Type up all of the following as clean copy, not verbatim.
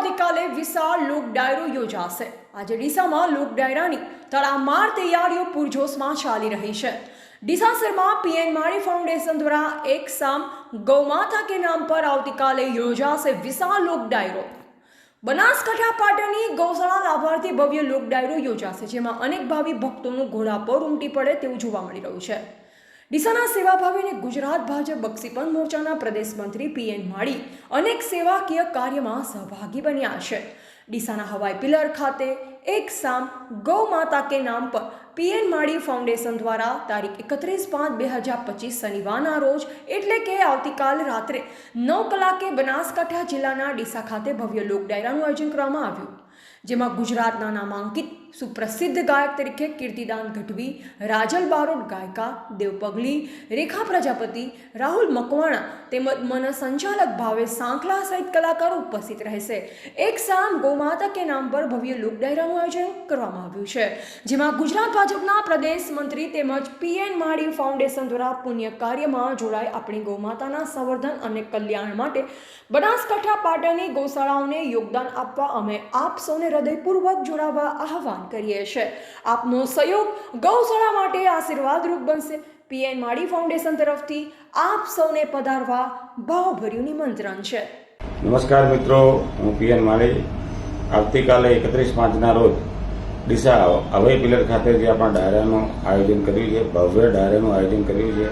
આવતીકાલે વિશાળ લોક ડાયરો યોજાશે। આજે ડીસામાં લોક ડાયરાની તડામાર તૈયારીઓ પૂરજોશમાં ચાલી રહી છે। ડીસા શહેરમાં પીએન માળી ફાઉન્डेशन द्वारा एक शाम गौमाता के नाम पर આવતીકાલે યોજાશે વિશાળ લોક ડાયરો। બનાસકાંઠા પાટણની ગૌશાળા લાભાર્થી ભવ્ય લોક ડાયરો યોજાશે, જેમાં અનેક ભાવિ ભક્તોનું ઘોડાપુર ઉમટી પડે તેવું જોવા મળી રહ્યું છે। ડીસાના સેવાભાવી અને ગુજરાત ભાજપ બક્ષીપંથ મોરચાના પ્રદેશ મંત્રી પીએન માળી અનેક સેવાકીય કાર્યમાં સહભાગી બન્યા છે। ડીસાના હવાઈ પિલર ખાતે એક શામ ગૌ માતા કે નામ પર પીએન માળી ફાઉન્डेशन દ્વારા તારીખ 31/5/2025 શનિવારના રોજ એટલે કે આવતીકાલ રાત્રે 9 કલાકે બનાસકાંઠા જિલ્લાના ડીસા ખાતે ભવ્ય લોક ડાયરાનું આયોજન કરવામાં આવ્યું, જેમાં ગુજરાતના નામાંકિત સુપ્રસિદ્ધ ગાયક તરીકે કીર્તિદાન ગઢવી, રાજલ બારોટ ગાયકા, દેવ પગલી, રેખા પ્રજાપતિ, રાહુલ મકવાણા તેમજ મન સંચાલક ભાવેશ સાંખલા સહિત કલાકારો ઉપસ્થિત રહેશે। એક શામ ગૌમાતા કે નામ પર ભવ્ય લોક ડાયરાનું આયોજન કરવામાં આવ્યું છે, જેમાં ગુજરાત ભાજપના પ્રદેશ મંત્રી તેમજ પીએન માળી ફાઉન્डेशन દ્વારા પુણ્ય કાર્યમાં જોડાઈ આપણી ગૌમાતાના સંવર્ધન અને કલ્યાણ માટે બનાસકાંઠા પાટણની ગૌશાળાઓને યોગદાન આપવા અમે આપ સૌને હૃદયપૂર્વક જોડાવા આહવાન કરીએ છીએ। આપનો સહયોગ ગૌશાળા માટે આશીર્વાદરૂપ બનશે। પીએન માળી ફાઉન્डेशन તરફથી આપ સૌને પધારવા ભાવભર્યું નિમંત્રણ છે। નમસ્કાર મિત્રો, હું પીએન માળી આવતીકાલે 31/5ના રોજ ડીસા હવાઈ પિલર ખાતે જે આપણા ડાયરાનું આયોજન કર્યું છે, ભવ્ય ડાયરાનું આયોજન કર્યું છે।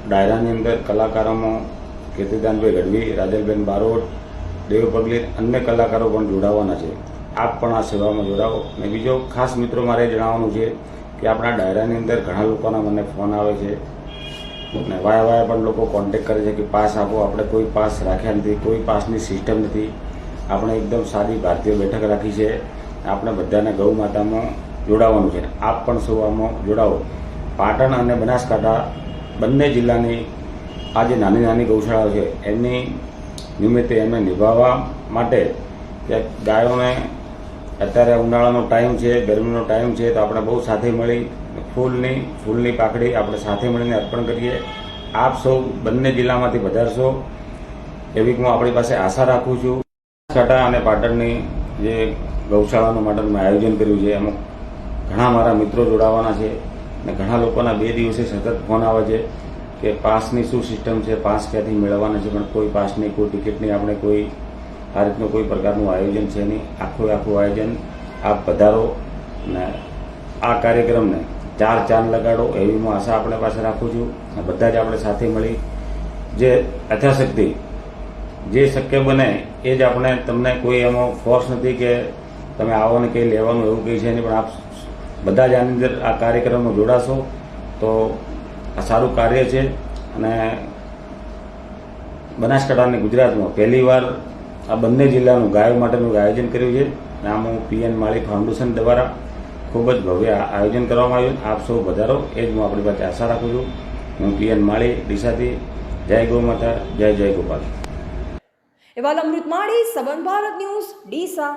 ડાયરાની અંદર કલાકારોમાં કીર્તિદાનભાઈ ગઢવી, રાજલબેન બારોટ, દેવ પગલી, અન્ય કલાકારો પણ જોડાવાના છે। આપ પણ આ સેવામાં જોડાવો। અને બીજો ખાસ મિત્રો મારે જણાવવાનું છે કે આપણા ડાયરાની અંદર ઘણા લોકોના મને ફોન આવે છે અને વાયા પણ લોકો કોન્ટેક કરે છે કે પાસ આપો। આપણે કોઈ પાસ રાખ્યા નથી, કોઈ પાસની સિસ્ટમ નથી। આપણે એકદમ સાદી ભારતીય બેઠક રાખી છે। આપણે બધાને ગૌ માતામાં જોડાવાનું છે। આપ પણ સૌ આમાં જોડાવો। પાટણ અને બનાસકાંઠા બંને જિલ્લાની આ જે નાની નાની ગૌશાળાઓ છે એમની નિમિત્તે એમને નિભાવવા માટે કે ગાયોને અત્યારે ઉનાળાનો ટાઈમ છે, ગરમીનો ટાઈમ છે, તો આપણે બહુ સાથે મળી ફૂલની પાકડી આપણે સાથે મળીને અર્પણ કરીએ। આપ સૌ બંને જિલ્લામાંથી પધારશો એવી હું આપણી પાસે આશા રાખું છું। બનાસકાંઠા અને પાટણની જે ગૌશાળાનું માટેનું આયોજન કર્યું છે એમાં ઘણા મારા મિત્રો જોડાવાના છે અને ઘણા લોકોના 2 દિવસે સતત ફોન આવે છે કે પાસની શું સિસ્ટમ છે, પાસ ક્યાંથી મેળવવાના છે, પણ કોઈ પાસ નહીં, કોઈ ટિકિટ નહીં, આપણે કોઈ આ રીતનું કોઈ પ્રકારનું આયોજન છે નહીં। આખું આયોજન આપ પધારો અને આ કાર્યક્રમને 4 ચાંદ લગાડો એવી હું આશા આપણે પાસે રાખું છું। બધા જ આપણે સાથે મળી જે યથાશક્તિ જે શક્ય બને એ જ આપણે તમને કોઈ એમાં ફોર્સ નથી કે તમે આવો ને કંઈ લેવાનું એવું કંઈ છે નહીં, પણ આપ બધા જ આની અંદર આ કાર્યક્રમમાં જોડાશો તો આ સારું કાર્ય છે। અને બનાસકાંઠા અને ગુજરાતમાં પહેલીવાર આ બંને જિલ્લાનું ગાયો માટેનું આયોજન કર્યું છે। આમ હું પીએન માળી ફાઉન્ડેશન દ્વારા ખૂબ જ ભવ્ય આયોજન કરવામાં આવ્યું। આપ સૌ વધારો એ જ હું આપણી પાસે આશા રાખું છું। હું પીએન માળી ડીસાથી। જય ગૌ માતા, જય જય ગોપાલ। એવા અમૃત માળી, સંબંધ ભારત ન્યૂઝ, ડીસા।